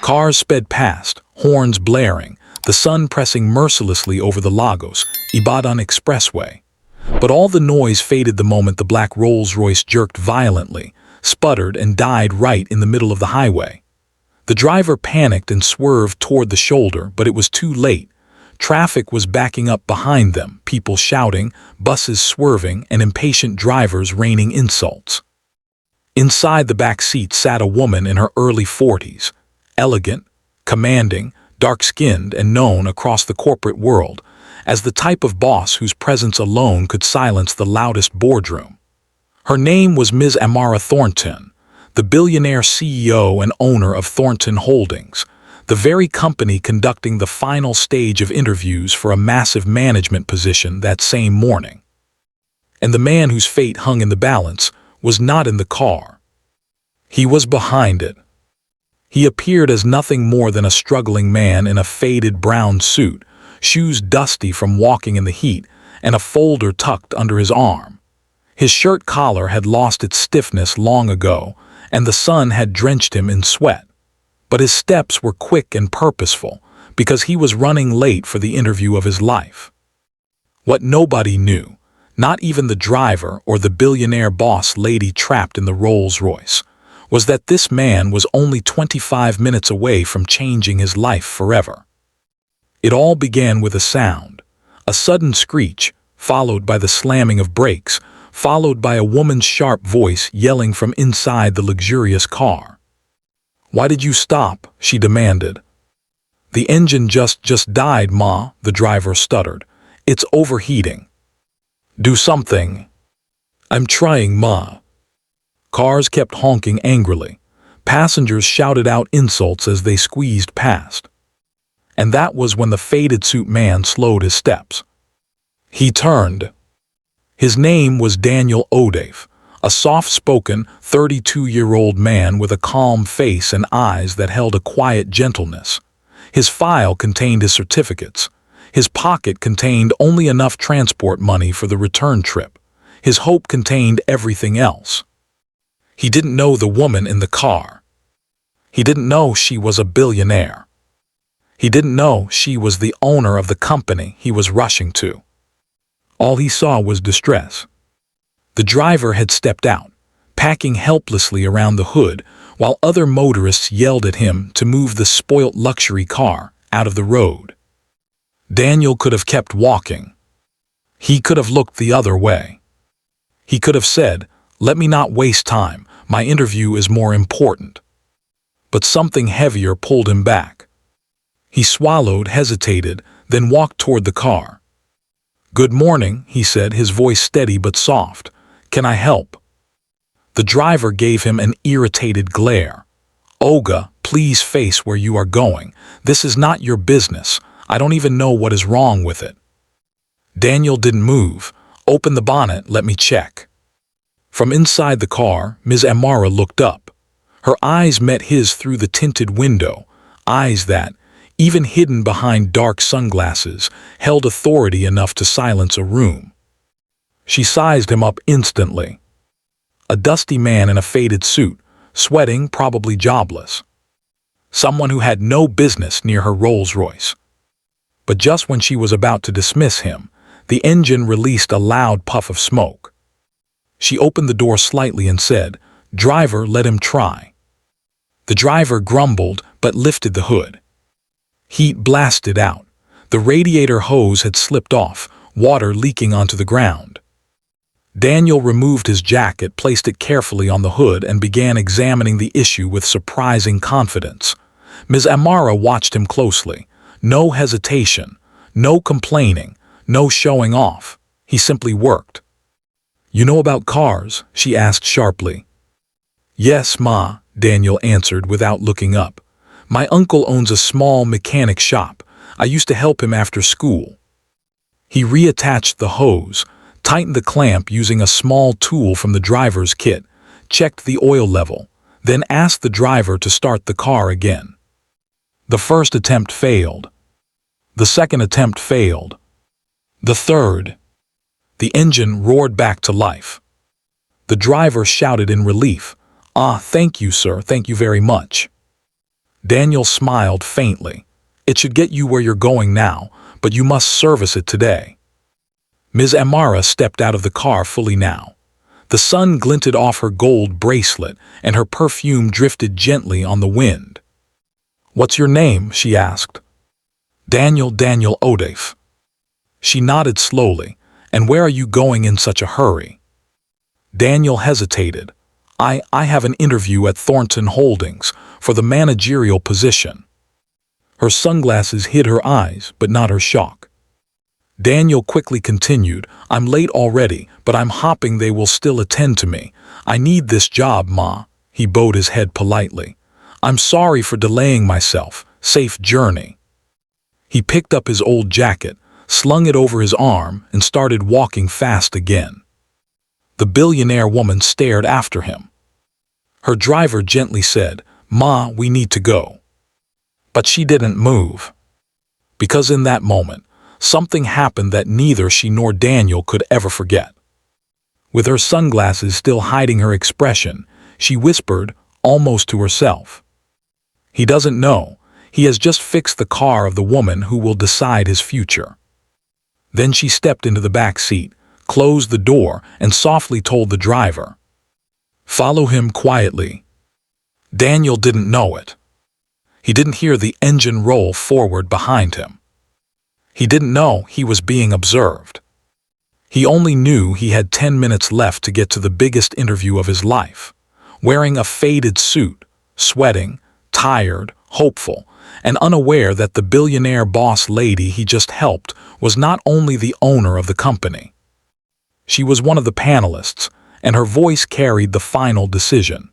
Cars sped past, horns blaring, the sun pressing mercilessly over the Lagos, Ibadan expressway. But all the noise faded the moment the black Rolls-Royce jerked violently, sputtered, and died right in the middle of the highway. The driver panicked and swerved toward the shoulder, but it was too late. Traffic was backing up behind them, people shouting, buses swerving, and impatient drivers raining insults. Inside the back seat sat a woman in her early 40s, elegant, commanding, dark-skinned, and known across the corporate world as the type of boss whose presence alone could silence the loudest boardroom. Her name was Ms. Amara Thornton, the billionaire CEO and owner of Thornton Holdings, the very company conducting the final stage of interviews for a massive management position that same morning. And the man whose fate hung in the balance was not in the car. He was behind it. He appeared as nothing more than a struggling man in a faded brown suit, shoes dusty from walking in the heat, and a folder tucked under his arm. His shirt collar had lost its stiffness long ago, and the sun had drenched him in sweat. But his steps were quick and purposeful, because he was running late for the interview of his life. What nobody knew, not even the driver or the billionaire boss lady trapped in the Rolls-Royce, was that this man was only 25 minutes away from changing his life forever. It all began with a sound, a sudden screech, followed by the slamming of brakes, followed by a woman's sharp voice yelling from inside the luxurious car. "Why did you stop?" she demanded. "The engine just died, Ma," the driver stuttered. "It's overheating." "Do something." "I'm trying, Ma." Cars kept honking angrily. Passengers shouted out insults as they squeezed past. And that was when the faded suit man slowed his steps. He turned. His name was Daniel Odave, a soft-spoken, 32-year-old man with a calm face and eyes that held a quiet gentleness. His file contained his certificates. His pocket contained only enough transport money for the return trip. His hope contained everything else. He didn't know the woman in the car. He didn't know she was a billionaire. He didn't know she was the owner of the company he was rushing to. All he saw was distress. The driver had stepped out, packing helplessly around the hood, while other motorists yelled at him to move the spoilt luxury car out of the road. Daniel could have kept walking. He could have looked the other way. He could have said, "Let me not waste time, my interview is more important." But something heavier pulled him back. He swallowed, hesitated, then walked toward the car. "Good morning," he said, his voice steady but soft. "Can I help?" The driver gave him an irritated glare. "Olga, please face where you are going. This is not your business. I don't even know what is wrong with it." Daniel didn't move. "Open the bonnet, let me check." From inside the car, Ms. Amara looked up. Her eyes met his through the tinted window, eyes that, even hidden behind dark sunglasses, held authority enough to silence a room. She sized him up instantly. A dusty man in a faded suit, sweating, probably jobless. Someone who had no business near her Rolls-Royce. But just when she was about to dismiss him, the engine released a loud puff of smoke. She opened the door slightly and said, "Driver, let him try." The driver grumbled but lifted the hood. Heat blasted out. The radiator hose had slipped off, water leaking onto the ground. Daniel removed his jacket, placed it carefully on the hood, and began examining the issue with surprising confidence. Ms. Amara watched him closely. No hesitation, no complaining, no showing off. He simply worked. "You know about cars?" she asked sharply. "Yes, Ma," Daniel answered without looking up. "My uncle owns a small mechanic shop. I used to help him after school." He reattached the hose, tightened the clamp using a small tool from the driver's kit, checked the oil level, then asked the driver to start the car again. The first attempt failed. The second attempt failed. The third. The engine roared back to life. The driver shouted in relief, "Ah, thank you, sir, thank you very much." Daniel smiled faintly. "It should get you where you're going now, but you must service it today." Ms. Amara stepped out of the car fully now. The sun glinted off her gold bracelet, and her perfume drifted gently on the wind. "What's your name?" she asked. Daniel Odef." She nodded slowly. "And where are you going in such a hurry?" Daniel hesitated. I have an interview at Thornton Holdings for the managerial position." Her sunglasses hid her eyes, but not her shock. Daniel quickly continued, "I'm late already, but I'm hoping they will still attend to me. I need this job, Ma." He bowed his head politely. "I'm sorry for delaying myself. Safe journey." He picked up his old jacket, slung it over his arm, and started walking fast again. The billionaire woman stared after him. Her driver gently said, "Ma, we need to go." But she didn't move. Because in that moment, something happened that neither she nor Daniel could ever forget. With her sunglasses still hiding her expression, she whispered, almost to herself, "He doesn't know. He has just fixed the car of the woman who will decide his future." Then she stepped into the back seat, closed the door, and softly told the driver, "Follow him quietly." Daniel didn't know it. He didn't hear the engine roll forward behind him. He didn't know he was being observed. He only knew he had 10 minutes left to get to the biggest interview of his life, wearing a faded suit, sweating, tired, hopeful, and unaware that the billionaire boss lady he just helped was not only the owner of the company. She was one of the panelists, and her voice carried the final decision.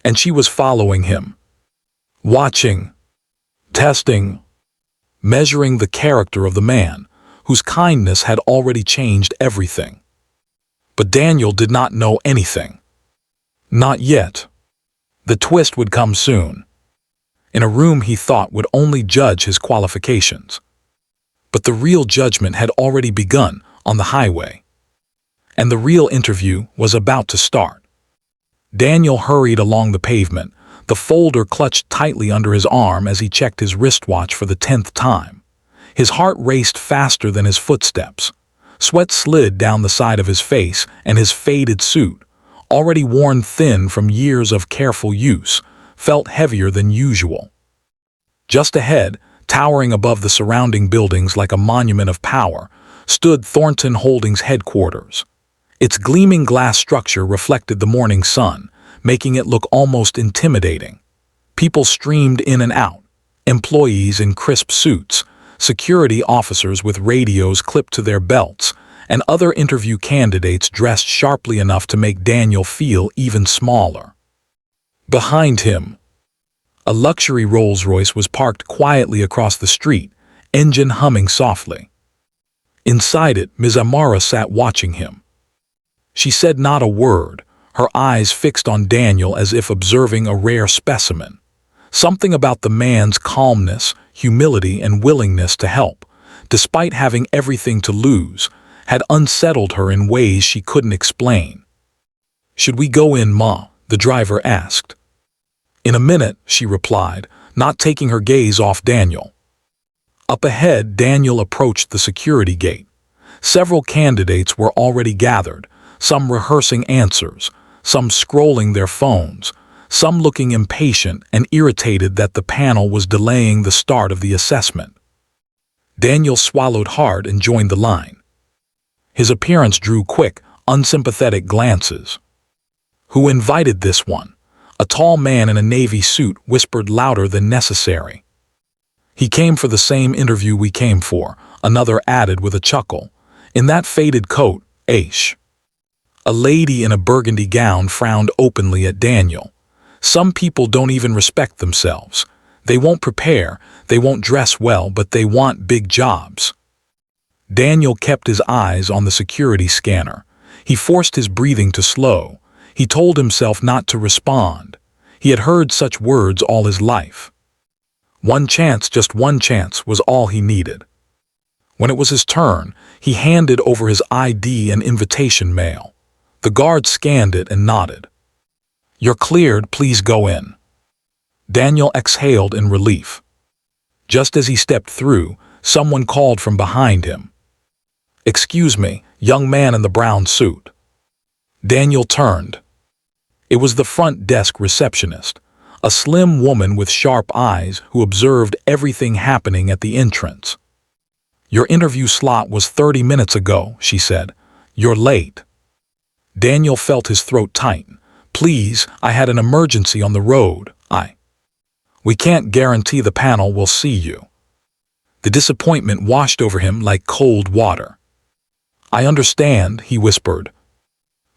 And she was following him, watching, testing, measuring the character of the man, whose kindness had already changed everything. But Daniel did not know anything. Not yet. The twist would come soon, in a room he thought would only judge his qualifications. But the real judgment had already begun on the highway. And the real interview was about to start. Daniel hurried along the pavement, the folder clutched tightly under his arm as he checked his wristwatch for the 10th time. His heart raced faster than his footsteps. Sweat slid down the side of his face, and his faded suit, already worn thin from years of careful use, felt heavier than usual. Just ahead, towering above the surrounding buildings like a monument of power, stood Thornton Holdings headquarters. Its gleaming glass structure reflected the morning sun, making it look almost intimidating. People streamed in and out, employees in crisp suits, security officers with radios clipped to their belts, and other interview candidates dressed sharply enough to make Daniel feel even smaller. Behind him, a luxury Rolls-Royce was parked quietly across the street, engine humming softly. Inside it, Ms. Amara sat watching him. She said not a word, her eyes fixed on Daniel as if observing a rare specimen. Something about the man's calmness, humility, and willingness to help, despite having everything to lose, had unsettled her in ways she couldn't explain. "Should we go in, Ma?" the driver asked. "In a minute," she replied, not taking her gaze off Daniel. Up ahead, Daniel approached the security gate. Several candidates were already gathered, some rehearsing answers, some scrolling their phones, some looking impatient and irritated that the panel was delaying the start of the assessment. Daniel swallowed hard and joined the line. His appearance drew quick, unsympathetic glances. "Who invited this one?" A tall man in a navy suit whispered louder than necessary. "He came for the same interview we came for," another added with a chuckle. "In that faded coat, Aish." A lady in a burgundy gown frowned openly at Daniel. "Some people don't even respect themselves. They won't prepare, they won't dress well, but they want big jobs." Daniel kept his eyes on the security scanner. He forced his breathing to slow. He told himself not to respond. He had heard such words all his life. One chance, just one chance, was all he needed. When it was his turn, he handed over his ID and invitation mail. The guard scanned it and nodded. "You're cleared, please go in." Daniel exhaled in relief. Just as he stepped through, someone called from behind him. "Excuse me, young man in the brown suit." Daniel turned. It was the front desk receptionist, a slim woman with sharp eyes who observed everything happening at the entrance. "Your interview slot was 30 minutes ago," she said. "You're late." Daniel felt his throat tighten. "Please, I had an emergency on the road. We can't guarantee the panel will see you." The disappointment washed over him like cold water. "I understand," he whispered.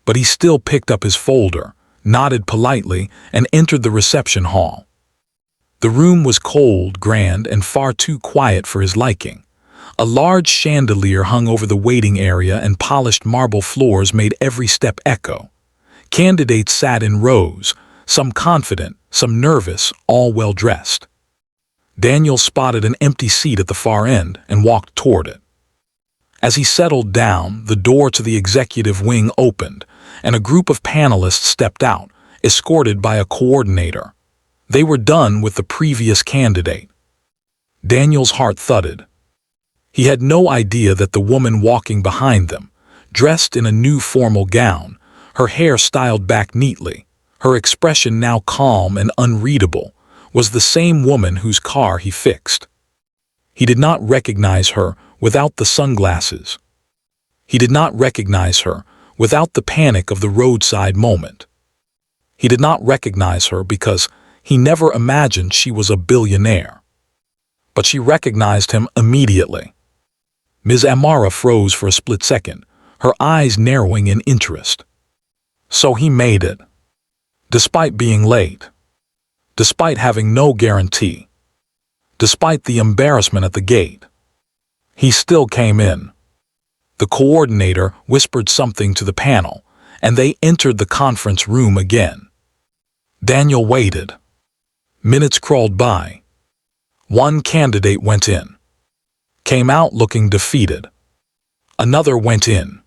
But he still picked up his folder, nodded politely, and entered the reception hall. The room was cold, grand, and far too quiet for his liking. A large chandelier hung over the waiting area, and polished marble floors made every step echo. Candidates sat in rows, some confident, some nervous, all well-dressed. Daniel spotted an empty seat at the far end and walked toward it. As he settled down, the door to the executive wing opened, and a group of panelists stepped out, escorted by a coordinator. They were done with the previous candidate. Daniel's heart thudded. He had no idea that the woman walking behind them, dressed in a new formal gown, her hair styled back neatly, her expression now calm and unreadable, was the same woman whose car he fixed. He did not recognize her without the sunglasses. He did not recognize her without the panic of the roadside moment. He did not recognize her because he never imagined she was a billionaire. But she recognized him immediately. Ms. Amara froze for a split second, her eyes narrowing in interest. So he made it. Despite being late. Despite having no guarantee. Despite the embarrassment at the gate. He still came in. The coordinator whispered something to the panel, and they entered the conference room again. Daniel waited. Minutes crawled by. One candidate went in. Came out looking defeated. Another went in.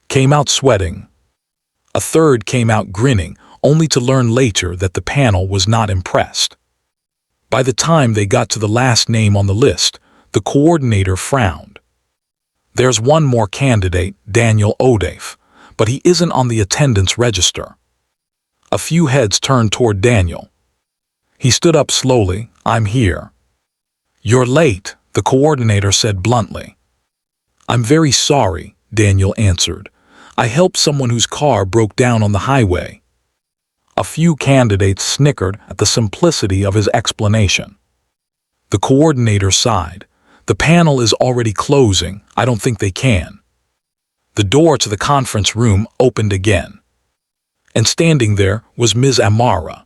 Came out sweating. A third came out grinning, only to learn later that the panel was not impressed. By the time they got to the last name on the list, the coordinator frowned. "There's one more candidate, Daniel O'Dafe, but he isn't on the attendance register." A few heads turned toward Daniel. He stood up slowly. "I'm here." "You're late," the coordinator said bluntly. "I'm very sorry," Daniel answered. "I helped someone whose car broke down on the highway." A few candidates snickered at the simplicity of his explanation. The coordinator sighed. "The panel is already closing. I don't think they can." The door to the conference room opened again. And standing there was Ms. Amara.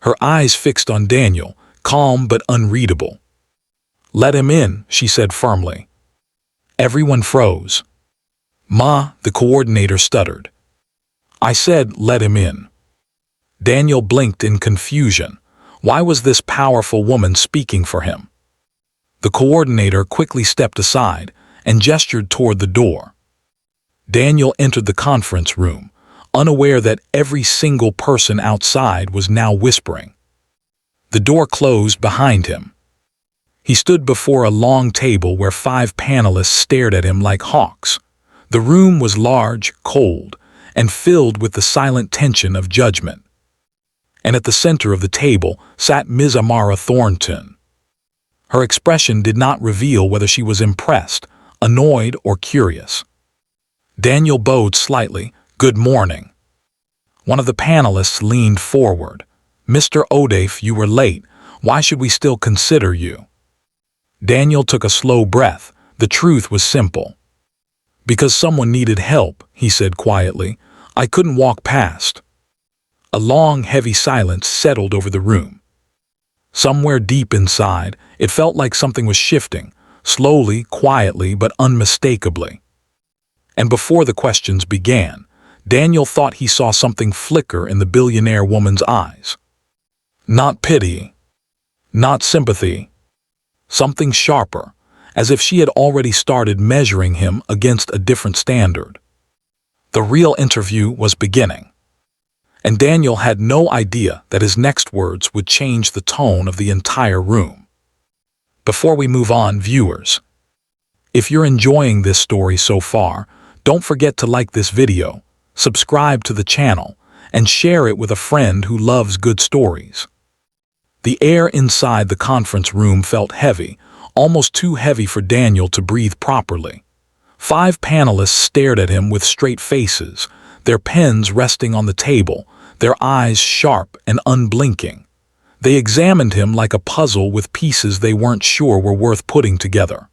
Her eyes fixed on Daniel, calm but unreadable. "Let him in," she said firmly. Everyone froze. "Ma," the coordinator stuttered. "I said let him in." Daniel blinked in confusion. Why was this powerful woman speaking for him? The coordinator quickly stepped aside and gestured toward the door. Daniel entered the conference room, unaware that every single person outside was now whispering. The door closed behind him. He stood before a long table where 5 panelists stared at him like hawks. The room was large, cold, and filled with the silent tension of judgment. And at the center of the table sat Ms. Amara Thornton. Her expression did not reveal whether she was impressed, annoyed, or curious. Daniel bowed slightly. "Good morning." One of the panelists leaned forward. "Mr. O'Dafe, you were late. Why should we still consider you?" Daniel took a slow breath. The truth was simple. "Because someone needed help," he said quietly. "I couldn't walk past." A long, heavy silence settled over the room. Somewhere deep inside, it felt like something was shifting, slowly, quietly, but unmistakably. And before the questions began, Daniel thought he saw something flicker in the billionaire woman's eyes. Not pity, not sympathy, something sharper, as if she had already started measuring him against a different standard. The real interview was beginning. And Daniel had no idea that his next words would change the tone of the entire room. Before we move on, viewers, if you're enjoying this story so far, don't forget to like this video, subscribe to the channel, and share it with a friend who loves good stories. The air inside the conference room felt heavy, almost too heavy for Daniel to breathe properly. 5 panelists stared at him with straight faces, their pens resting on the table, their eyes sharp and unblinking. They examined him like a puzzle with pieces they weren't sure were worth putting together.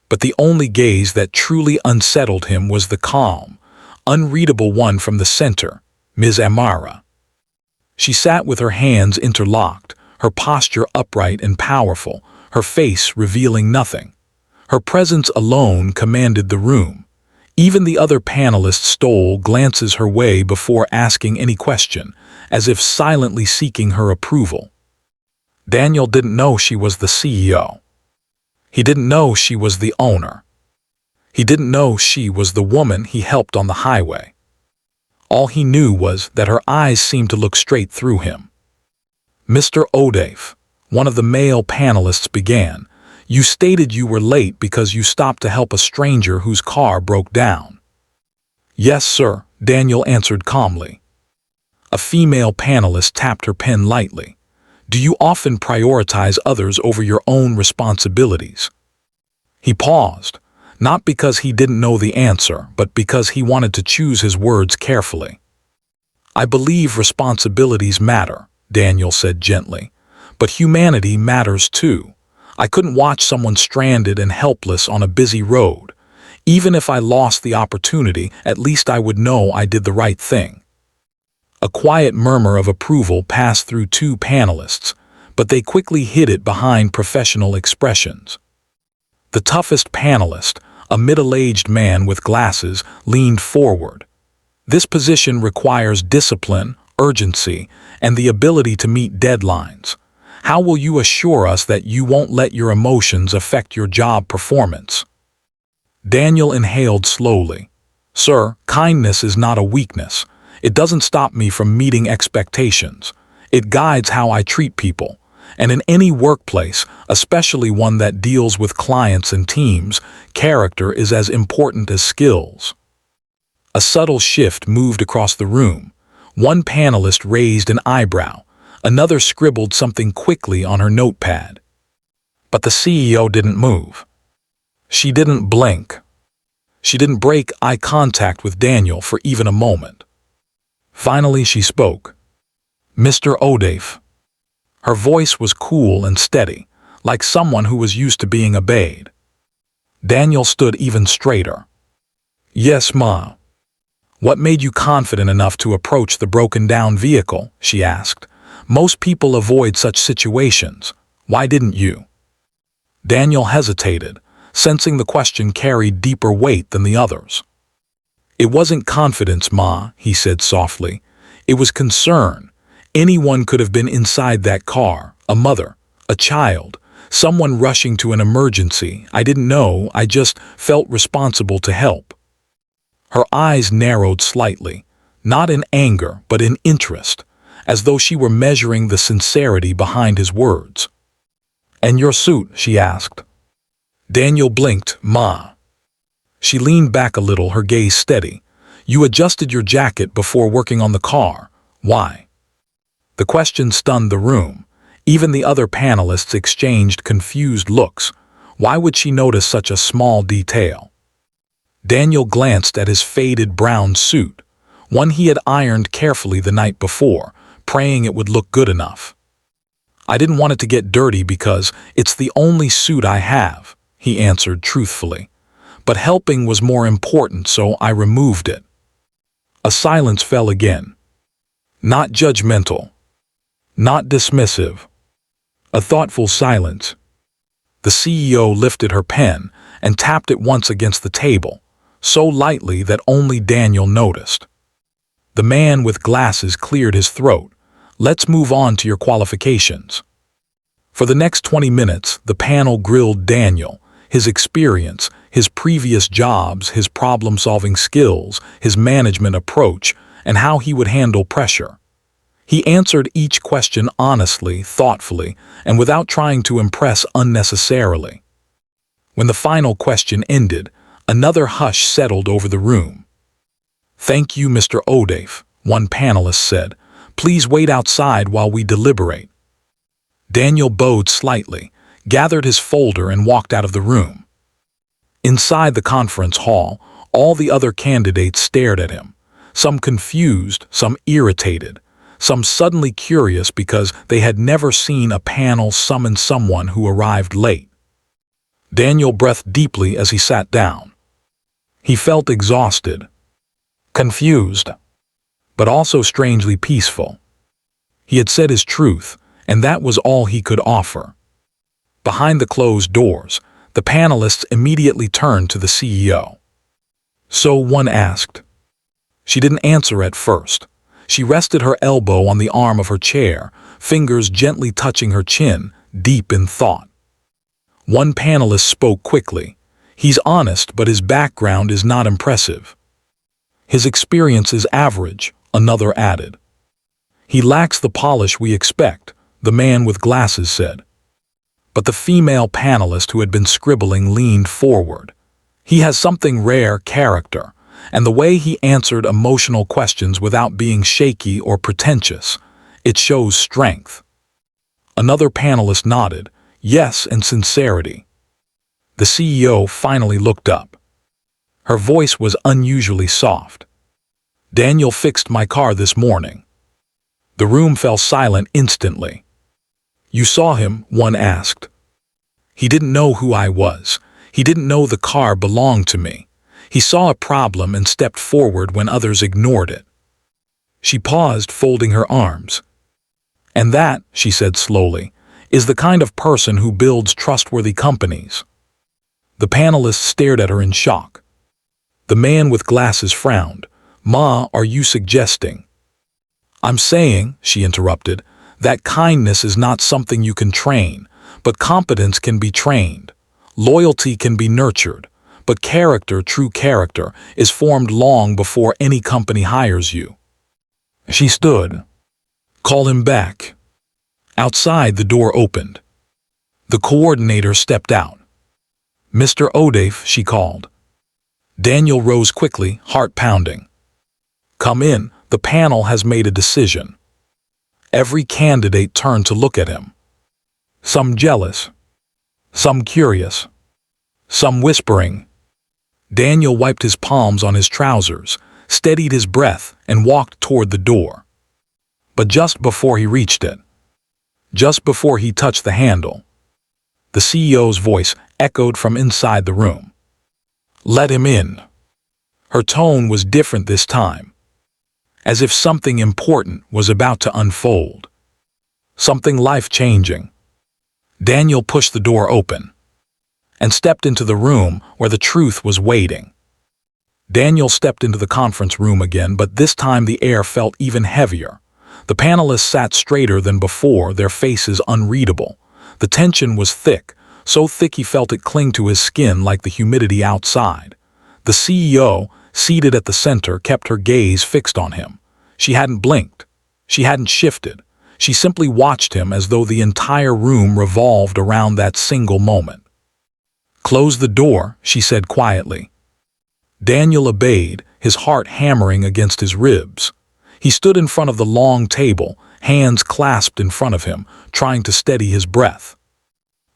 But the only gaze that truly unsettled him was the calm, unreadable one from the center, Ms. Amara. She sat with her hands interlocked, her posture upright and powerful, her face revealing nothing. Her presence alone commanded the room. Even the other panelists stole glances her way before asking any question, as if silently seeking her approval. Daniel didn't know she was the CEO. He didn't know she was the owner. He didn't know she was the woman he helped on the highway. All he knew was that her eyes seemed to look straight through him. "Mr. O'Dave," one of the male panelists began, "you stated you were late because you stopped to help a stranger whose car broke down." "Yes, sir," Daniel answered calmly. A female panelist tapped her pen lightly. "Do you often prioritize others over your own responsibilities?" He paused, not because he didn't know the answer, but because he wanted to choose his words carefully. "I believe responsibilities matter," Daniel said gently, "but humanity matters too. I couldn't watch someone stranded and helpless on a busy road. Even if I lost the opportunity, at least I would know I did the right thing." A quiet murmur of approval passed through 2 panelists, but they quickly hid it behind professional expressions. The toughest panelist, a middle-aged man with glasses, leaned forward. "This position requires discipline, urgency, and the ability to meet deadlines. How will you assure us that you won't let your emotions affect your job performance?" Daniel inhaled slowly. "Sir, kindness is not a weakness. It doesn't stop me from meeting expectations. It guides how I treat people. And in any workplace, especially one that deals with clients and teams, character is as important as skills." A subtle shift moved across the room. One panelist raised an eyebrow. Another scribbled something quickly on her notepad. But the CEO didn't move. She didn't blink. She didn't break eye contact with Daniel for even a moment. Finally, she spoke. "Mr. O'Dave." Her voice was cool and steady, like someone who was used to being obeyed. Daniel stood even straighter. "Yes, Ma." "What made you confident enough to approach the broken-down vehicle?" she asked. "Most people avoid such situations. Why didn't you?" Daniel hesitated, sensing the question carried deeper weight than the others. "It wasn't confidence, Ma," he said softly. "It was concern. Anyone could have been inside that car, a mother, a child, someone rushing to an emergency. I didn't know, I just felt responsible to help." Her eyes narrowed slightly, not in anger but in interest, as though she were measuring the sincerity behind his words. "And your suit?" she asked. Daniel blinked. "Ma." She leaned back a little, her gaze steady. "You adjusted your jacket before working on the car. Why?" The question stunned the room. Even the other panelists exchanged confused looks. Why would she notice such a small detail? Daniel glanced at his faded brown suit, one he had ironed carefully the night before, praying it would look good enough. "I didn't want it to get dirty because it's the only suit I have," he answered truthfully. "But helping was more important, so I removed it." A silence fell again. Not judgmental. Not dismissive. A thoughtful silence. The CEO lifted her pen and tapped it once against the table, so lightly that only Daniel noticed. The man with glasses cleared his throat. "Let's move on to your qualifications." For the next 20 minutes, the panel grilled Daniel, his experience, his previous jobs, his problem-solving skills, his management approach, and how he would handle pressure. He answered each question honestly, thoughtfully, and without trying to impress unnecessarily. When the final question ended, another hush settled over the room. "Thank you, Mr. O'Dave," one panelist said. "Please wait outside while we deliberate." Daniel bowed slightly, gathered his folder and walked out of the room. Inside the conference hall, all the other candidates stared at him, some confused, some irritated, some suddenly curious because they had never seen a panel summon someone who arrived late. Daniel breathed deeply as he sat down. He felt exhausted, confused, but also strangely peaceful. He had said his truth, and that was all he could offer. Behind the closed doors, the panelists immediately turned to the CEO. "So," one asked. She didn't answer at first. She rested her elbow on the arm of her chair, fingers gently touching her chin, deep in thought. One panelist spoke quickly. "He's honest, but his background is not impressive." "His experience is average," another added. "He lacks the polish we expect," the man with glasses said. But the female panelist who had been scribbling leaned forward. "He has something rare, character, and the way he answered emotional questions without being shaky or pretentious, it shows strength." Another panelist nodded, yes, and sincerity. The CEO finally looked up. Her voice was unusually soft. "Daniel fixed my car this morning." The room fell silent instantly. "You saw him?" one asked. "He didn't know who I was. He didn't know the car belonged to me. He saw a problem and stepped forward when others ignored it." She paused, folding her arms. "And that," she said slowly, "is the kind of person who builds trustworthy companies." The panelists stared at her in shock. The man with glasses frowned. "Ma, are you suggesting—" "I'm saying," she interrupted, "that kindness is not something you can train, but competence can be trained. Loyalty can be nurtured, but character, true character, is formed long before any company hires you." She stood. "Call him back." Outside, the door opened. The coordinator stepped out. "Mr. O'Dave," she called. Daniel rose quickly, heart pounding. "Come in, the panel has made a decision." Every candidate turned to look at him. Some jealous, some curious, some whispering. Daniel wiped his palms on his trousers, steadied his breath, and walked toward the door. But just before he reached it, just before he touched the handle, the CEO's voice echoed from inside the room. "Let him in." Her tone was different this time, as if something important was about to unfold. Something life-changing. Daniel pushed the door open and stepped into the room where the truth was waiting. Daniel stepped into the conference room again, but this time the air felt even heavier. The panelists sat straighter than before, their faces unreadable. The tension was thick, so thick he felt it cling to his skin like the humidity outside. The CEO, seated at the center, kept her gaze fixed on him. She hadn't blinked. She hadn't shifted. She simply watched him as though the entire room revolved around that single moment. "Close the door," she said quietly. Daniel obeyed, his heart hammering against his ribs. He stood in front of the long table, hands clasped in front of him, trying to steady his breath.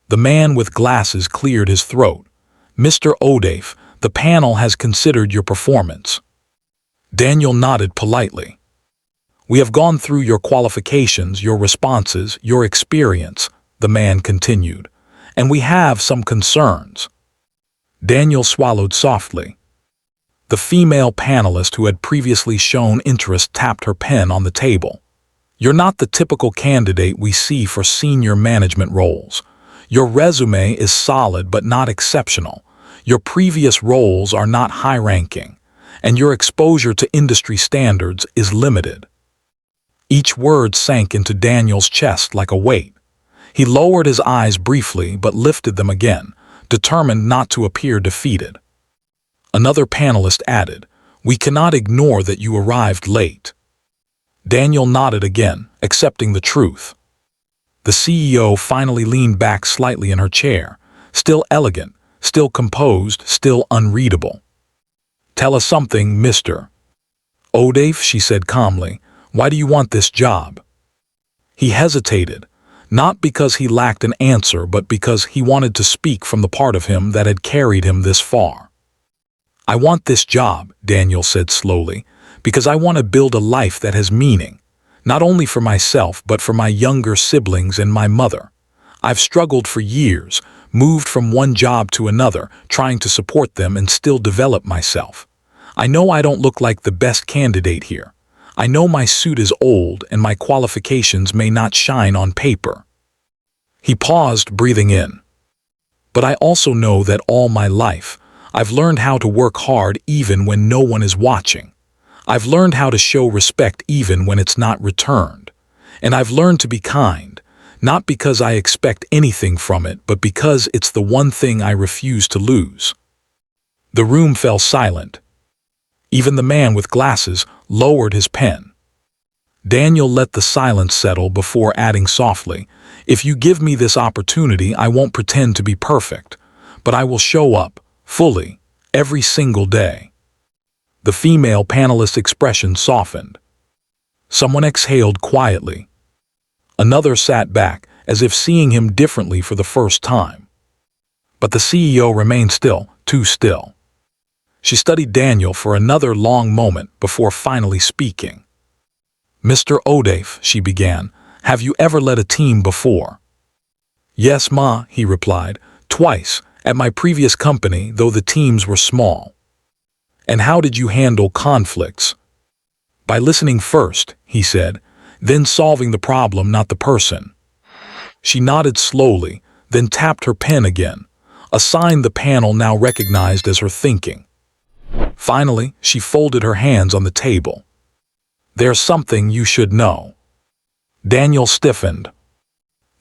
The man with glasses cleared his throat. "Mr. O'Dave, the panel has considered your performance." Daniel nodded politely. "We have gone through your qualifications, your responses, your experience," the man continued, "and we have some concerns." Daniel swallowed softly. The female panelist who had previously shown interest tapped her pen on the table. "You're not the typical candidate we see for senior management roles. Your resume is solid but not exceptional. Your previous roles are not high-ranking, and your exposure to industry standards is limited." Each word sank into Daniel's chest like a weight. He lowered his eyes briefly but lifted them again, determined not to appear defeated. Another panelist added, We cannot ignore that you arrived late." Daniel nodded again, accepting the truth. The CEO finally leaned back slightly in her chair, still elegant, still composed, still unreadable. "Tell us something, Mr. O'Dave," she said calmly. "Why do you want this job?" He hesitated, not because he lacked an answer, but because he wanted to speak from the part of him that had carried him this far. "I want this job," Daniel said slowly, "because I want to build a life that has meaning, not only for myself but for my younger siblings and my mother. I've struggled for years, moved from one job to another, trying to support them and still develop myself. I know I don't look like the best candidate here. I know my suit is old and my qualifications may not shine on paper." He paused, breathing in. "But I also know that all my life, I've learned how to work hard even when no one is watching. I've learned how to show respect even when it's not returned. And I've learned to be kind, not because I expect anything from it, but because it's the one thing I refuse to lose." The room fell silent. Even the man with glasses lowered his pen. Daniel let the silence settle before adding softly, "If you give me this opportunity, I won't pretend to be perfect, but I will show up, fully, every single day." The female panelist's expression softened. Someone exhaled quietly. Another sat back, as if seeing him differently for the first time. But the CEO remained still, too still. She studied Daniel for another long moment before finally speaking. "Mr. O'Dave," she began, "have you ever led a team before?" "Yes, Ma," he replied, "twice, at my previous company, though the teams were small." "And how did you handle conflicts?" "By listening first," he said, "then solving the problem, not the person." She nodded slowly, then tapped her pen again, a sign the panel now recognized as her thinking. Finally, she folded her hands on the table. "There's something you should know." Daniel stiffened.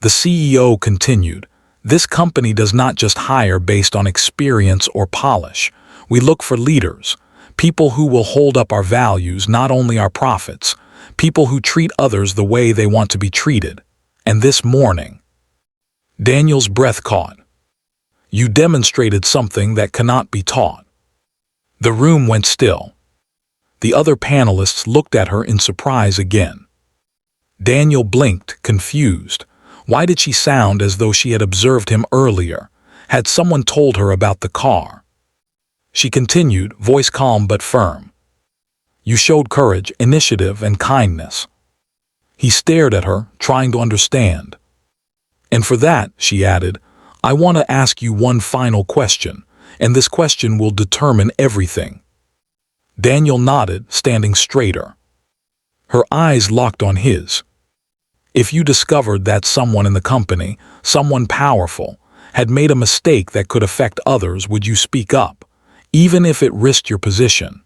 The CEO continued, "This company does not just hire based on experience or polish. We look for leaders, people who will hold up our values, not only our profits, people who treat others the way they want to be treated. And this morning—" Daniel's breath caught. "You demonstrated something that cannot be taught." The room went still. The other panelists looked at her in surprise again. Daniel blinked, confused. Why did she sound as though she had observed him earlier? Had someone told her about the car? She continued, voice calm but firm. "You showed courage, initiative, and kindness." He stared at her, trying to understand. "And for that," she added, "I want to ask you one final question, and this question will determine everything." Daniel nodded, standing straighter. Her eyes locked on his. "If you discovered that someone in the company, someone powerful, had made a mistake that could affect others, would you speak up, even if it risked your position?"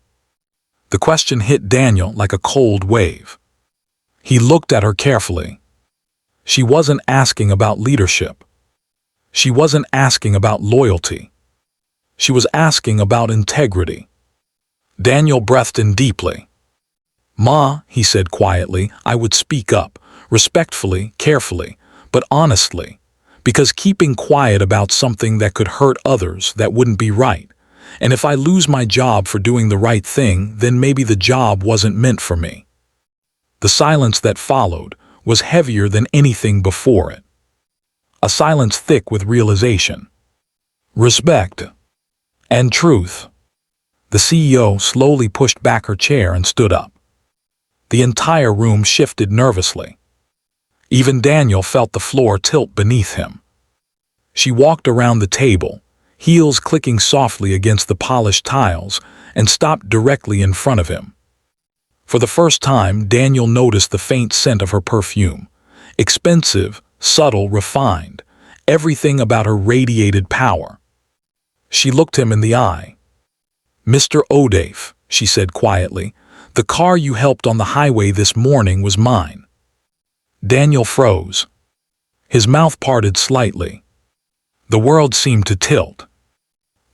The question hit Daniel like a cold wave. He looked at her carefully. She wasn't asking about leadership. She wasn't asking about loyalty. She was asking about integrity. Daniel breathed in deeply. "Ma," he said quietly, "I would speak up, respectfully, carefully, but honestly, because keeping quiet about something that could hurt others, that wouldn't be right. And if I lose my job for doing the right thing, then maybe the job wasn't meant for me." The silence that followed was heavier than anything before it. A silence thick with realization, respect, and truth. The CEO slowly pushed back her chair and stood up. The entire room shifted nervously. Even Daniel felt the floor tilt beneath him. She walked around the table, heels clicking softly against the polished tiles, and stopped directly in front of him. For the first time, Daniel noticed the faint scent of her perfume. Expensive, subtle, refined. Everything about her radiated power. She looked him in the eye. "Mr. O'Dave," she said quietly, "the car you helped on the highway this morning was mine." Daniel froze. His mouth parted slightly. The world seemed to tilt.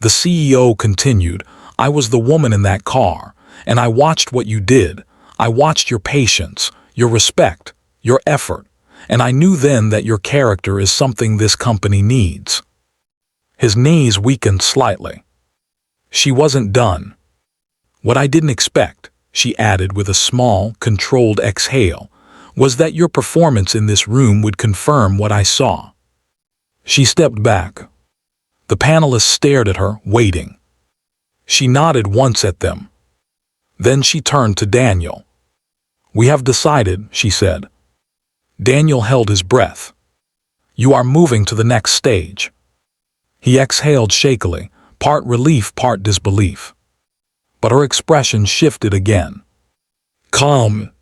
The CEO continued, "I was the woman in that car, And I watched what you did. I watched your patience, your respect, your effort, and I knew then that your character is something this company needs." His knees weakened slightly. She wasn't done. "What I didn't expect," she added with a small, controlled exhale, "was that your performance in this room would confirm what I saw." She stepped back. The panelists stared at her, waiting. She nodded once at them. Then she turned to Daniel. "We have decided," she said. Daniel held his breath. "You are moving to the next stage." He exhaled shakily, part relief, part disbelief. But her expression shifted again. Calm,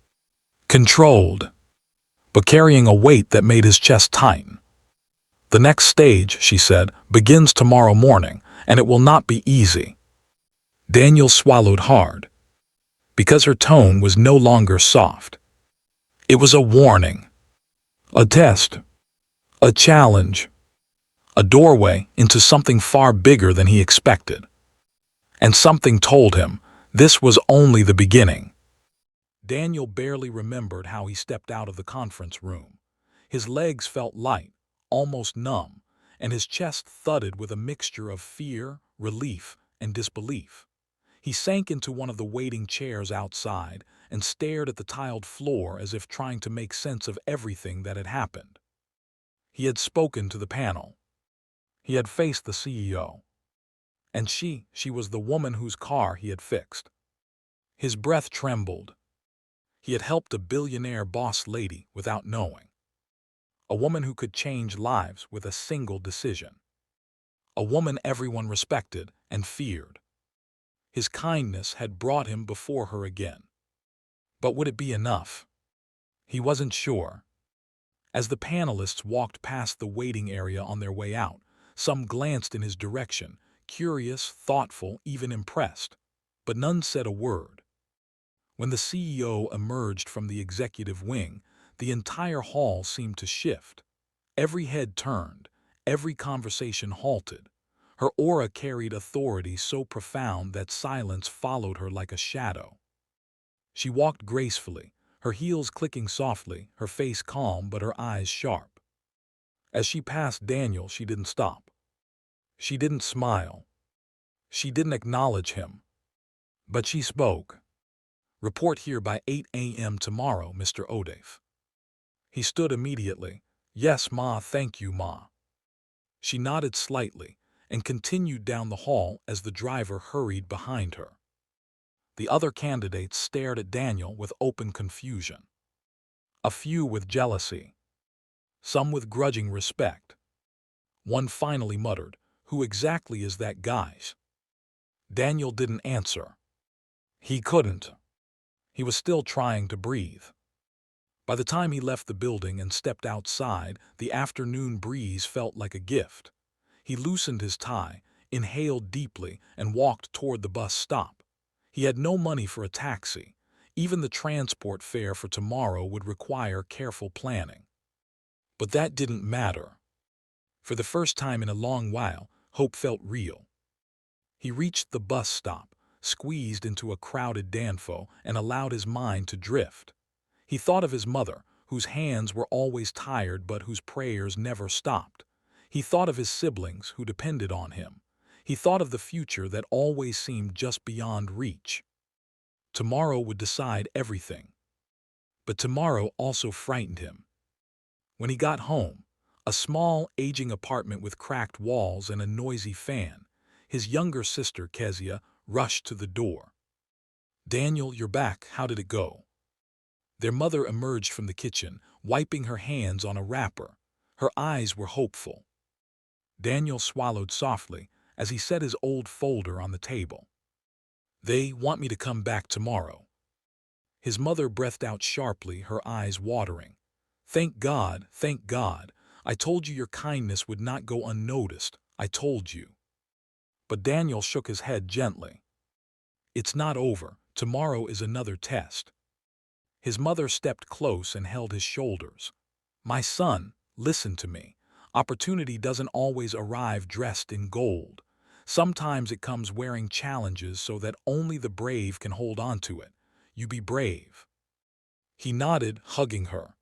controlled, but carrying a weight that made his chest tighten. "The next stage," she said, "begins tomorrow morning, and it will not be easy." Daniel swallowed hard, because her tone was no longer soft. It was a warning, a test, a challenge, a doorway into something far bigger than he expected. And something told him this was only the beginning. Daniel barely remembered how he stepped out of the conference room. His legs felt light, almost numb, and his chest thudded with a mixture of fear, relief, and disbelief. He sank into one of the waiting chairs outside and stared at the tiled floor as if trying to make sense of everything that had happened. He had spoken to the panel. He had faced the CEO. And she was the woman whose car he had fixed. His breath trembled. He had helped a billionaire boss lady without knowing. A woman who could change lives with a single decision. A woman everyone respected and feared. His kindness had brought him before her again. But would it be enough? He wasn't sure. As the panelists walked past the waiting area on their way out, some glanced in his direction, curious, thoughtful, even impressed. But none said a word. When the CEO emerged from the executive wing, the entire hall seemed to shift. Every head turned, every conversation halted. Her aura carried authority so profound that silence followed her like a shadow. She walked gracefully, her heels clicking softly, her face calm but her eyes sharp. As she passed Daniel, she didn't stop. She didn't smile. She didn't acknowledge him. But she spoke. "Report here by 8 a.m. tomorrow, Mr. Odave." He stood immediately. "Yes, Ma, thank you, Ma." She nodded slightly and continued down the hall as the driver hurried behind her. The other candidates stared at Daniel with open confusion. A few with jealousy. Some with grudging respect. One finally muttered, "Who exactly is that guy?" Daniel didn't answer. He couldn't. He was still trying to breathe. By the time he left the building and stepped outside, the afternoon breeze felt like a gift. He loosened his tie, inhaled deeply, and walked toward the bus stop. He had no money for a taxi. Even the transport fare for tomorrow would require careful planning. But that didn't matter. For the first time in a long while, hope felt real. He reached the bus stop, squeezed into a crowded danfo, and allowed his mind to drift. He thought of his mother, whose hands were always tired but whose prayers never stopped. He thought of his siblings who depended on him. He thought of the future that always seemed just beyond reach. Tomorrow would decide everything. But tomorrow also frightened him. When he got home, a small, aging apartment with cracked walls and a noisy fan, his younger sister, Kezia, rushed to the door. "Daniel, you're back. How did it go?" Their mother emerged from the kitchen, wiping her hands on a wrapper. Her eyes were hopeful. Daniel swallowed softly as he set his old folder on the table. "They want me to come back tomorrow." His mother breathed out sharply, her eyes watering. Thank God, thank God. I told you your kindness would not go unnoticed. I told you." But Daniel shook his head gently. "It's not over. Tomorrow is another test." His mother stepped close and held his shoulders. "My son, listen to me. Opportunity doesn't always arrive dressed in gold. Sometimes it comes wearing challenges so that only the brave can hold on to it. You be brave." He nodded, hugging her.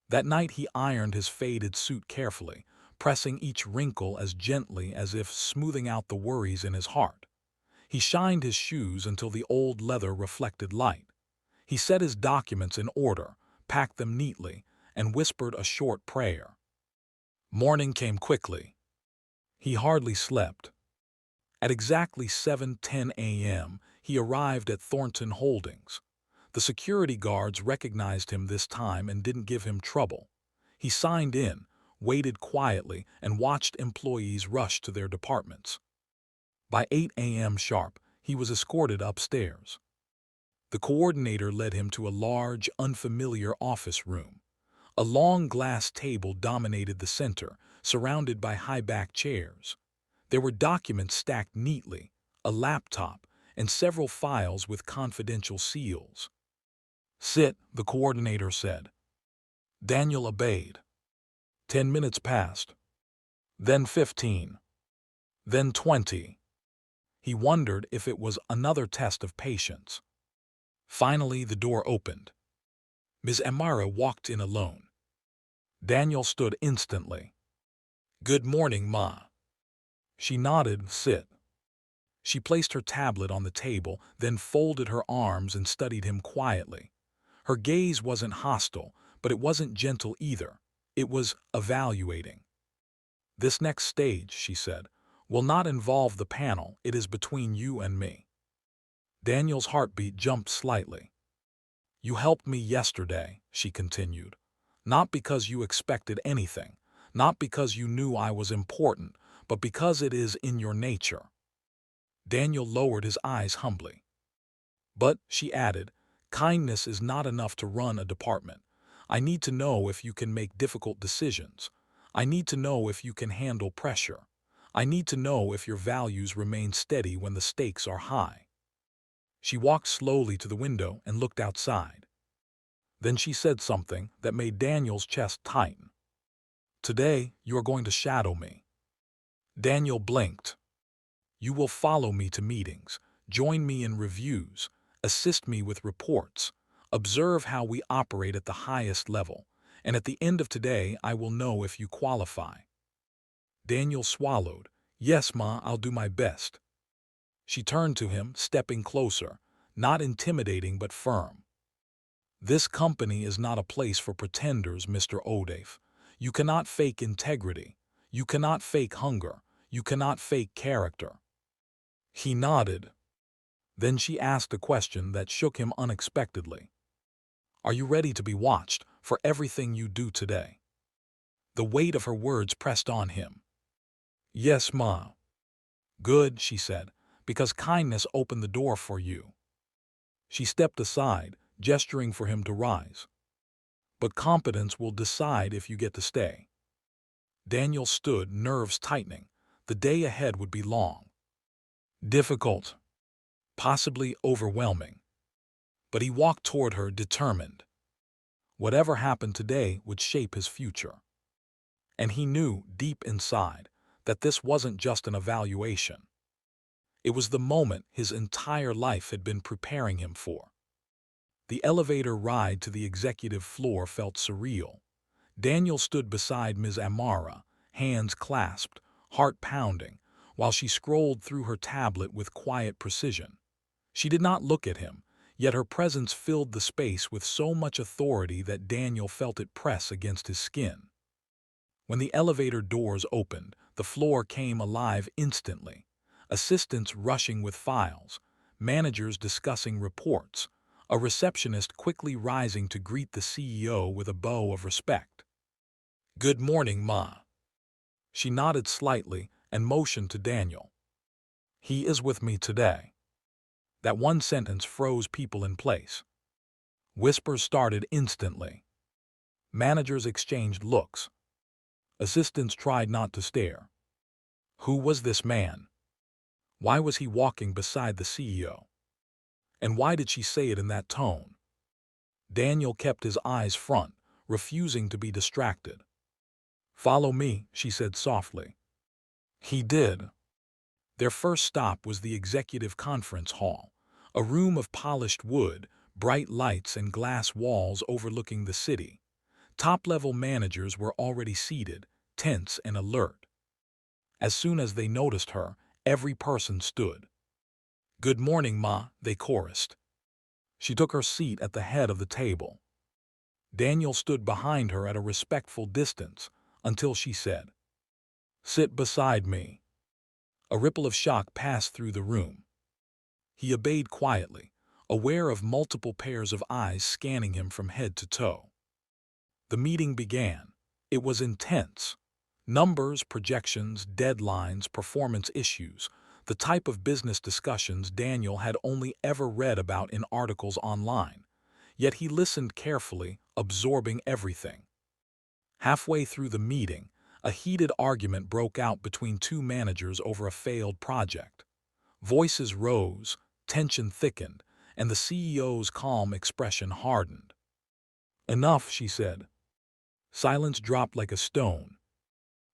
That night he ironed his faded suit carefully, pressing each wrinkle as gently as if smoothing out the worries in his heart. He shined his shoes until the old leather reflected light. He set his documents in order, packed them neatly, and whispered a short prayer. Morning came quickly. He hardly slept. At exactly 7:10 a.m., he arrived at Thornton Holdings. The security guards recognized him this time and didn't give him trouble. He signed in, waited quietly, and watched employees rush to their departments. By 8 a.m. sharp, he was escorted upstairs. The coordinator led him to a large, unfamiliar office room. A long glass table dominated the center, surrounded by high-backed chairs. There were documents stacked neatly, a laptop, and several files with confidential seals. "Sit," the coordinator said. Daniel obeyed. 10 minutes passed. Then 15. Then 20. He wondered if it was another test of patience. Finally, the door opened. Ms. Amara walked in alone. Daniel stood instantly. "Good morning, Ma." She nodded. "Sit." She placed her tablet on the table, then folded her arms and studied him quietly. Her gaze wasn't hostile, but it wasn't gentle either. It was evaluating. "This next stage," she said, "will not involve the panel. It is between you and me." Daniel's heartbeat jumped slightly. "You helped me yesterday," she continued. "Not because you expected anything, not because you knew I was important, but because it is in your nature." Daniel lowered his eyes humbly. "But," she added, "kindness is not enough to run a department. I need to know if you can make difficult decisions. I need to know if you can handle pressure. I need to know if your values remain steady when the stakes are high." She walked slowly to the window and looked outside. Then she said something that made Daniel's chest tighten. "Today, you are going to shadow me." Daniel blinked. "You will follow me to meetings, join me in reviews, assist me with reports, observe how we operate at the highest level, and at the end of today I will know if you qualify." Daniel swallowed. "Yes, Ma, I'll do my best." She turned to him, stepping closer, not intimidating but firm. "This company is not a place for pretenders, Mr. O'Dave. You cannot fake integrity. You cannot fake hunger. You cannot fake character." He nodded. Then she asked a question that shook him unexpectedly. "Are you ready to be watched for everything you do today?" The weight of her words pressed on him. "Yes, Ma." "Good," she said, "because kindness opened the door for you." She stepped aside, gesturing for him to rise. "But competence will decide if you get to stay." Daniel stood, nerves tightening. The day ahead would be long. Difficult. Possibly overwhelming. But he walked toward her determined. Whatever happened today would shape his future. And he knew, deep inside, that this wasn't just an evaluation. It was the moment his entire life had been preparing him for. The elevator ride to the executive floor felt surreal. Daniel stood beside Ms. Amara, hands clasped, heart pounding, while she scrolled through her tablet with quiet precision. She did not look at him, yet her presence filled the space with so much authority that Daniel felt it press against his skin. When the elevator doors opened, the floor came alive instantly. Assistants rushing with files, managers discussing reports, a receptionist quickly rising to greet the CEO with a bow of respect. "Good morning, Ma." She nodded slightly and motioned to Daniel. "He is with me today." That one sentence froze people in place. Whispers started instantly. Managers exchanged looks. Assistants tried not to stare. Who was this man? Why was he walking beside the CEO? And why did she say it in that tone? Daniel kept his eyes front, refusing to be distracted. "Follow me," she said softly. He did. Their first stop was the executive conference hall, a room of polished wood, bright lights and glass walls overlooking the city. Top-level managers were already seated, tense and alert. As soon as they noticed her, every person stood. "Good morning, Ma," they chorused. She took her seat at the head of the table. Daniel stood behind her at a respectful distance until she said, "Sit beside me." A ripple of shock passed through the room. He obeyed quietly, aware of multiple pairs of eyes scanning him from head to toe. The meeting began. It was intense. Numbers, projections, deadlines, performance issues, the type of business discussions Daniel had only ever read about in articles online. Yet he listened carefully, absorbing everything. Halfway through the meeting, a heated argument broke out between two managers over a failed project. Voices rose, tension thickened, and the CEO's calm expression hardened. "Enough," she said. Silence dropped like a stone.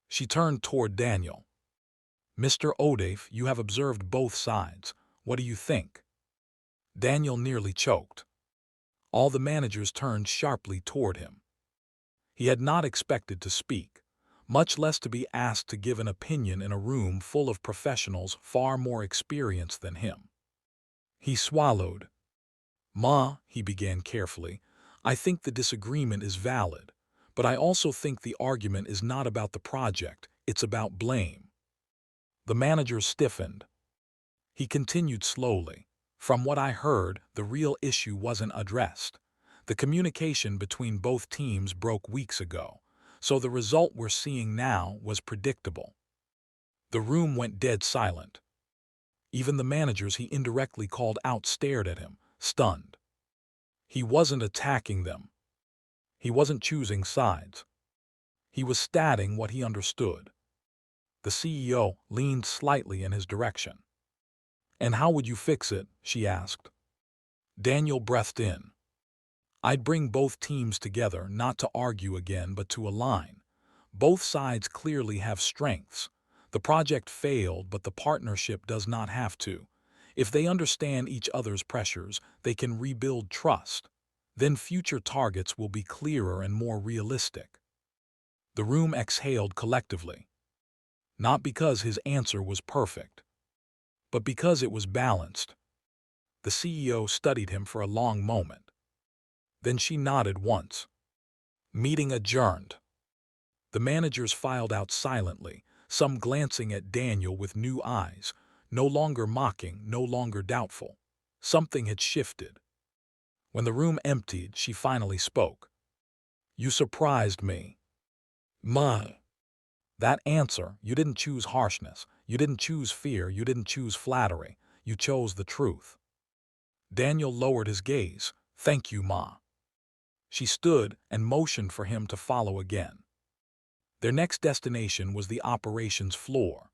She turned toward Daniel. "Mr. Odafe, you have observed both sides. What do you think?" Daniel nearly choked. All the managers turned sharply toward him. He had not expected to speak, much less to be asked to give an opinion in a room full of professionals far more experienced than him. He swallowed. "Ma," he began carefully, "I think the disagreement is valid, but I also think the argument is not about the project, it's about blame." The manager stiffened. He continued slowly. "From what I heard, the real issue wasn't addressed. The communication between both teams broke weeks ago, so the result we're seeing now was predictable." The room went dead silent. Even the managers he indirectly called out stared at him, stunned. He wasn't attacking them. He wasn't choosing sides. He was stating what he understood. The CEO leaned slightly in his direction. "And how would you fix it?" she asked. Daniel breathed in. "I'd bring both teams together, not to argue again, but to align. Both sides clearly have strengths. The project failed, but the partnership does not have to. If they understand each other's pressures, they can rebuild trust. Then future targets will be clearer and more realistic." The room exhaled collectively. Not because his answer was perfect, but because it was balanced. The CEO studied him for a long moment. Then she nodded once. Meeting adjourned. The managers filed out silently, some glancing at Daniel with new eyes, no longer mocking, no longer doubtful. Something had shifted. When the room emptied, she finally spoke. "You surprised me, Ma." That answer, you didn't choose harshness, you didn't choose fear, you didn't choose flattery, you chose the truth. Daniel lowered his gaze. "Thank you, Ma." She stood and motioned for him to follow again. Their next destination was the operations floor.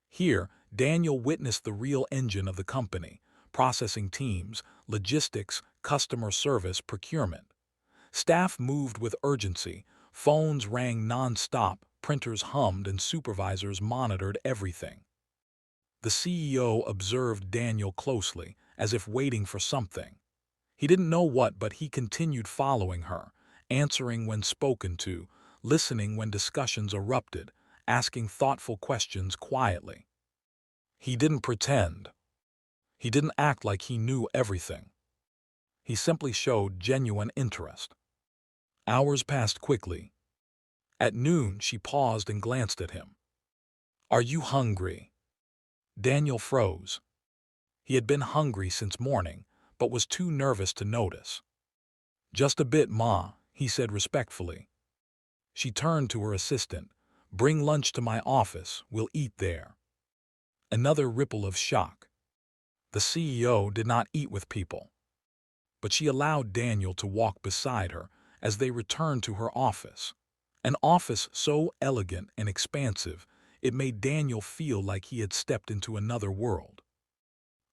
Here, Daniel witnessed the real engine of the company: processing teams, logistics, customer service, procurement. Staff moved with urgency, phones rang non-stop, printers hummed, and supervisors monitored everything. The CEO observed Daniel closely, as if waiting for something. He didn't know what, but he continued following her, answering when spoken to, listening when discussions erupted, asking thoughtful questions quietly. He didn't pretend. He didn't act like he knew everything. He simply showed genuine interest. Hours passed quickly. At noon, she paused and glanced at him. "Are you hungry?" Daniel froze. He had been hungry since morning, but was too nervous to notice. "Just a bit, Ma," he said respectfully. She turned to her assistant. "Bring lunch to my office, we'll eat there." Another ripple of shock. The CEO did not eat with people. But she allowed Daniel to walk beside her as they returned to her office. An office so elegant and expansive, it made Daniel feel like he had stepped into another world.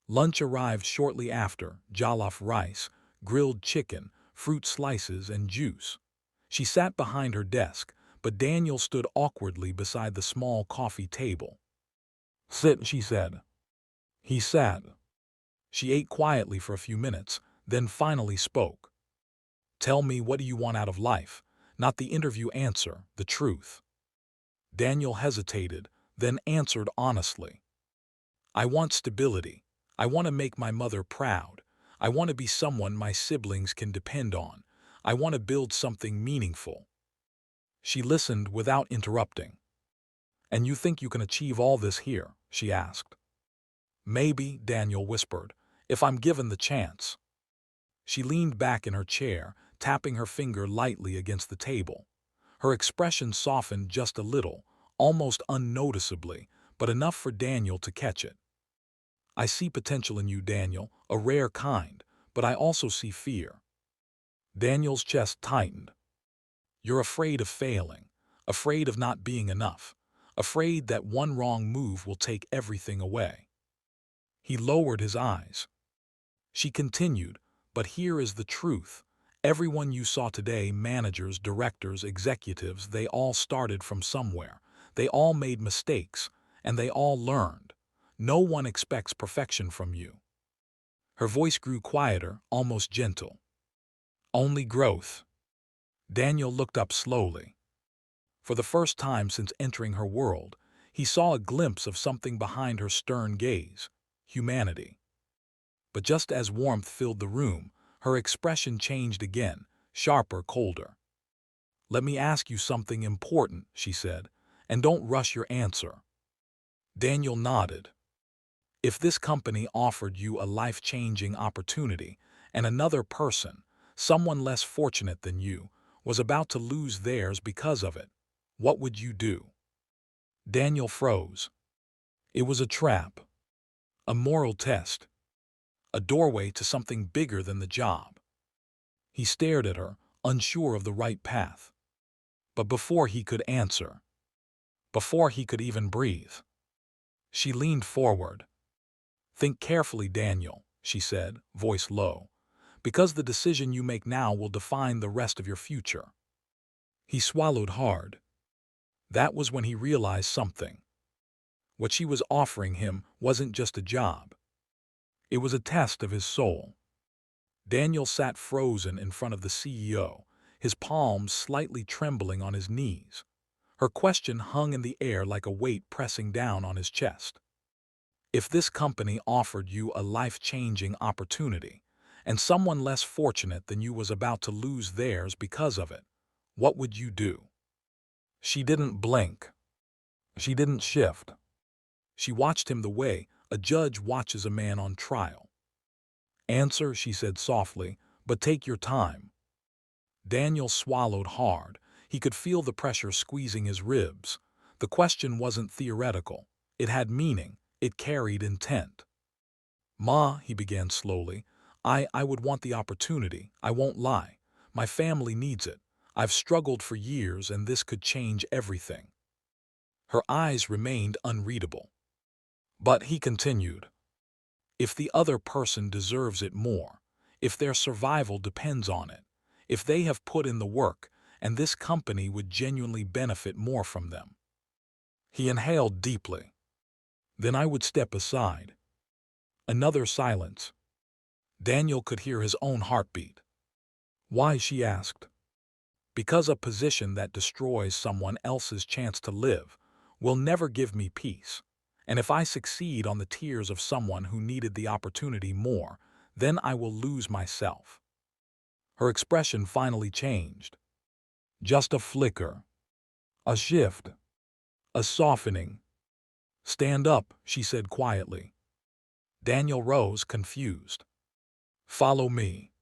Lunch arrived shortly after: jollof rice, grilled chicken, fruit slices, and juice. She sat behind her desk, but Daniel stood awkwardly beside the small coffee table. Sit, she said. He sat. She ate quietly for a few minutes, then finally spoke. Tell me, what do you want out of life? Not the interview answer, the truth. Daniel hesitated, then answered honestly. I want stability. I want to make my mother proud. I want to be someone my siblings can depend on. I want to build something meaningful. She listened without interrupting. And you think you can achieve all this here? She asked. Maybe, Daniel whispered, if I'm given the chance. She leaned back in her chair, tapping her finger lightly against the table. Her expression softened just a little, almost unnoticeably, but enough for Daniel to catch it. I see potential in you, Daniel, a rare kind, but I also see fear. Daniel's chest tightened. You're afraid of failing, afraid of not being enough, afraid that one wrong move will take everything away. He lowered his eyes. She continued, but here is the truth. Everyone you saw today, managers, directors, executives, they all started from somewhere. They all made mistakes, and they all learned. No one expects perfection from you. Her voice grew quieter, almost gentle. Only growth. Daniel looked up slowly. For the first time since entering her world, he saw a glimpse of something behind her stern gaze: humanity. But just as warmth filled the room, her expression changed again, sharper, colder. Let me ask you something important, she said, and don't rush your answer. Daniel nodded. If this company offered you a life-changing opportunity, and another person, someone less fortunate than you, was about to lose theirs because of it, what would you do? Daniel froze. It was a trap, a moral test, a doorway to something bigger than the job. He stared at her, unsure of the right path. But before he could answer, before he could even breathe, she leaned forward. Think carefully, Daniel, she said, voice low, because the decision you make now will define the rest of your future. He swallowed hard. That was when he realized something. What she was offering him wasn't just a job. It was a test of his soul. Daniel sat frozen in front of the CEO, his palms slightly trembling on his knees. Her question hung in the air like a weight pressing down on his chest. If this company offered you a life-changing opportunity, and someone less fortunate than you was about to lose theirs because of it, what would you do? She didn't blink. She didn't shift. She watched him the way a judge watches a man on trial. Answer, she said softly, but take your time. Daniel swallowed hard. He could feel the pressure squeezing his ribs. The question wasn't theoretical. It had meaning. It carried intent. Ma, he began slowly, I would want the opportunity. I won't lie. My family needs it. I've struggled for years, and this could change everything. Her eyes remained unreadable. But he continued, if the other person deserves it more, if their survival depends on it, if they have put in the work, and this company would genuinely benefit more from them. He inhaled deeply. Then I would step aside. Another silence. Daniel could hear his own heartbeat. Why, she asked. Because a position that destroys someone else's chance to live will never give me peace. And if I succeed on the tears of someone who needed the opportunity more, then I will lose myself. Her expression finally changed. Just a flicker. A shift. A softening. Stand up, she said quietly. Daniel rose, confused. Follow me.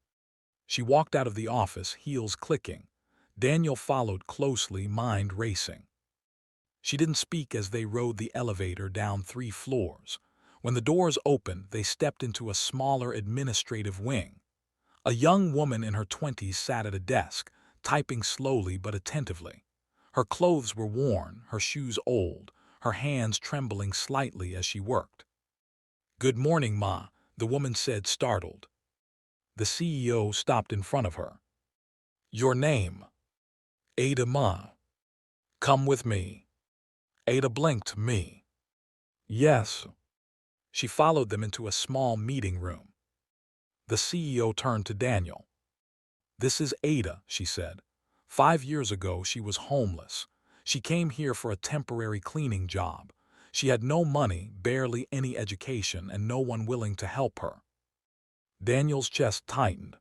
She walked out of the office, heels clicking. Daniel followed closely, mind racing. She didn't speak as they rode the elevator down 3 floors. When the doors opened, they stepped into a smaller administrative wing. A young woman in her 20s sat at a desk, typing slowly but attentively. Her clothes were worn, her shoes old, her hands trembling slightly as she worked. Good morning, Ma, the woman said, startled. The CEO stopped in front of her. Your name? Ada, Ma. Come with me. Ada blinked. Me. Yes. She followed them into a small meeting room. The CEO turned to Daniel. "This is Ada," she said. "5 years ago, she was homeless. She came here for a temporary cleaning job. She had no money, barely any education, and no one willing to help her." Daniel's chest tightened.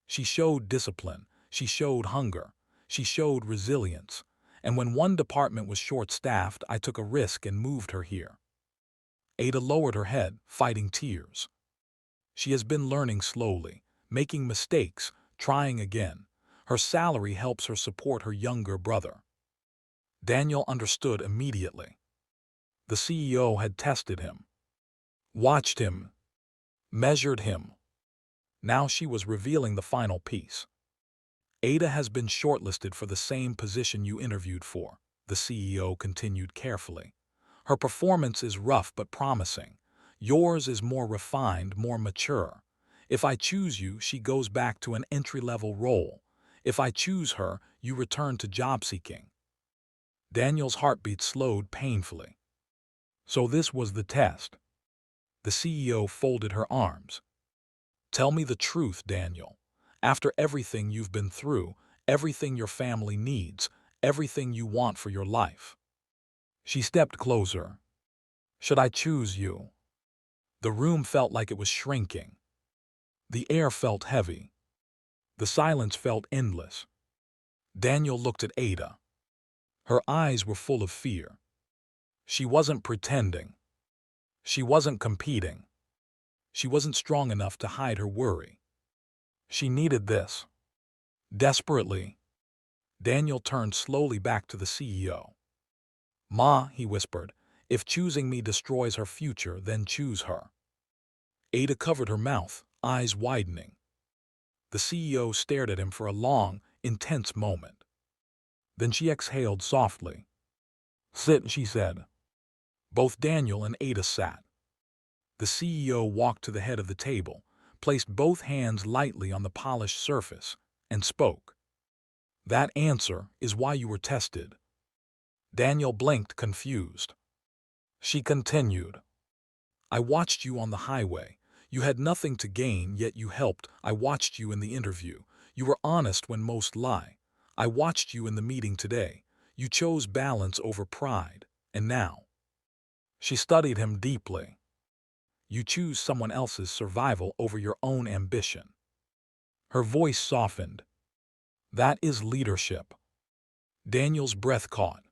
She showed discipline. She showed hunger. She showed resilience. And when one department was short-staffed, I took a risk and moved her here. Ada lowered her head, fighting tears. She has been learning slowly, making mistakes, trying again. Her salary helps her support her younger brother. Daniel understood immediately. The CEO had tested him, watched him, measured him. Now she was revealing the final piece. "Ada has been shortlisted for the same position you interviewed for," the CEO continued carefully. "Her performance is rough but promising. Yours is more refined, more mature. If I choose you, she goes back to an entry-level role. If I choose her, you return to job seeking." Daniel's heartbeat slowed painfully. So this was the test. The CEO folded her arms. "Tell me the truth, Daniel. After everything you've been through, everything your family needs, everything you want for your life." She stepped closer. "Should I choose you?" The room felt like it was shrinking. The air felt heavy. The silence felt endless. Daniel looked at Ada. Her eyes were full of fear. She wasn't pretending. She wasn't competing. She wasn't strong enough to hide her worry. She needed this. Desperately. Daniel turned slowly back to the CEO. "Ma," he whispered, "if choosing me destroys her future, then choose her." Ada covered her mouth, eyes widening. The CEO stared at him for a long, intense moment. Then she exhaled softly. "Sit," she said. Both Daniel and Ada sat. The CEO walked to the head of the table, placed both hands lightly on the polished surface, and spoke. "That answer is why you were tested." Daniel blinked, confused. She continued. "I watched you on the highway. You had nothing to gain, yet you helped. I watched you in the interview. You were honest when most lie. I watched you in the meeting today. You chose balance over pride. And now." She studied him deeply. "You choose someone else's survival over your own ambition." Her voice softened. "That is leadership." Daniel's breath caught.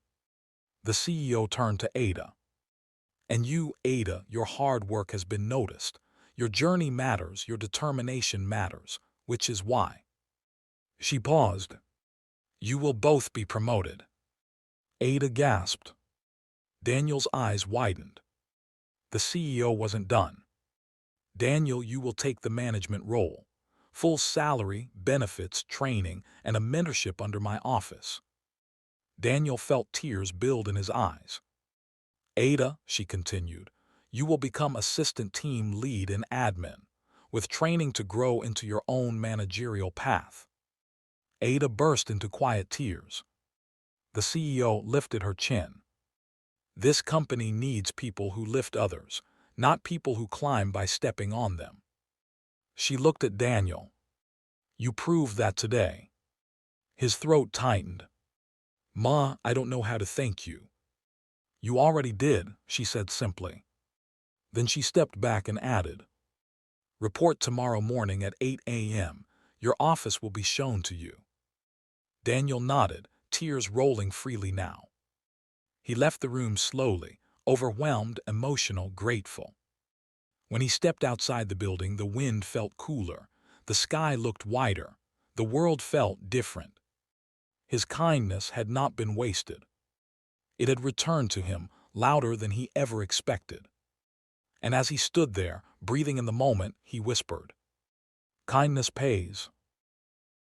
The CEO turned to Ada. "And you, Ada, your hard work has been noticed. Your journey matters, your determination matters, which is why." She paused. "You will both be promoted." Ada gasped. Daniel's eyes widened. The CEO wasn't done. "Daniel, you will take the management role. Full salary, benefits, training, and a mentorship under my office." Daniel felt tears build in his eyes. "Ada," she continued, "you will become assistant team lead and admin, with training to grow into your own managerial path." Ada burst into quiet tears. The CEO lifted her chin. "This company needs people who lift others, not people who climb by stepping on them." She looked at Daniel. "You proved that today." His throat tightened. "Ma, I don't know how to thank you." "You already did," she said simply. Then she stepped back and added, "Report tomorrow morning at 8 a.m. Your office will be shown to you." Daniel nodded, tears rolling freely now. He left the room slowly, overwhelmed, emotional, grateful. When he stepped outside the building, the wind felt cooler. The sky looked wider. The world felt different. His kindness had not been wasted. It had returned to him, louder than he ever expected. And as he stood there, breathing in the moment, he whispered, "Kindness pays."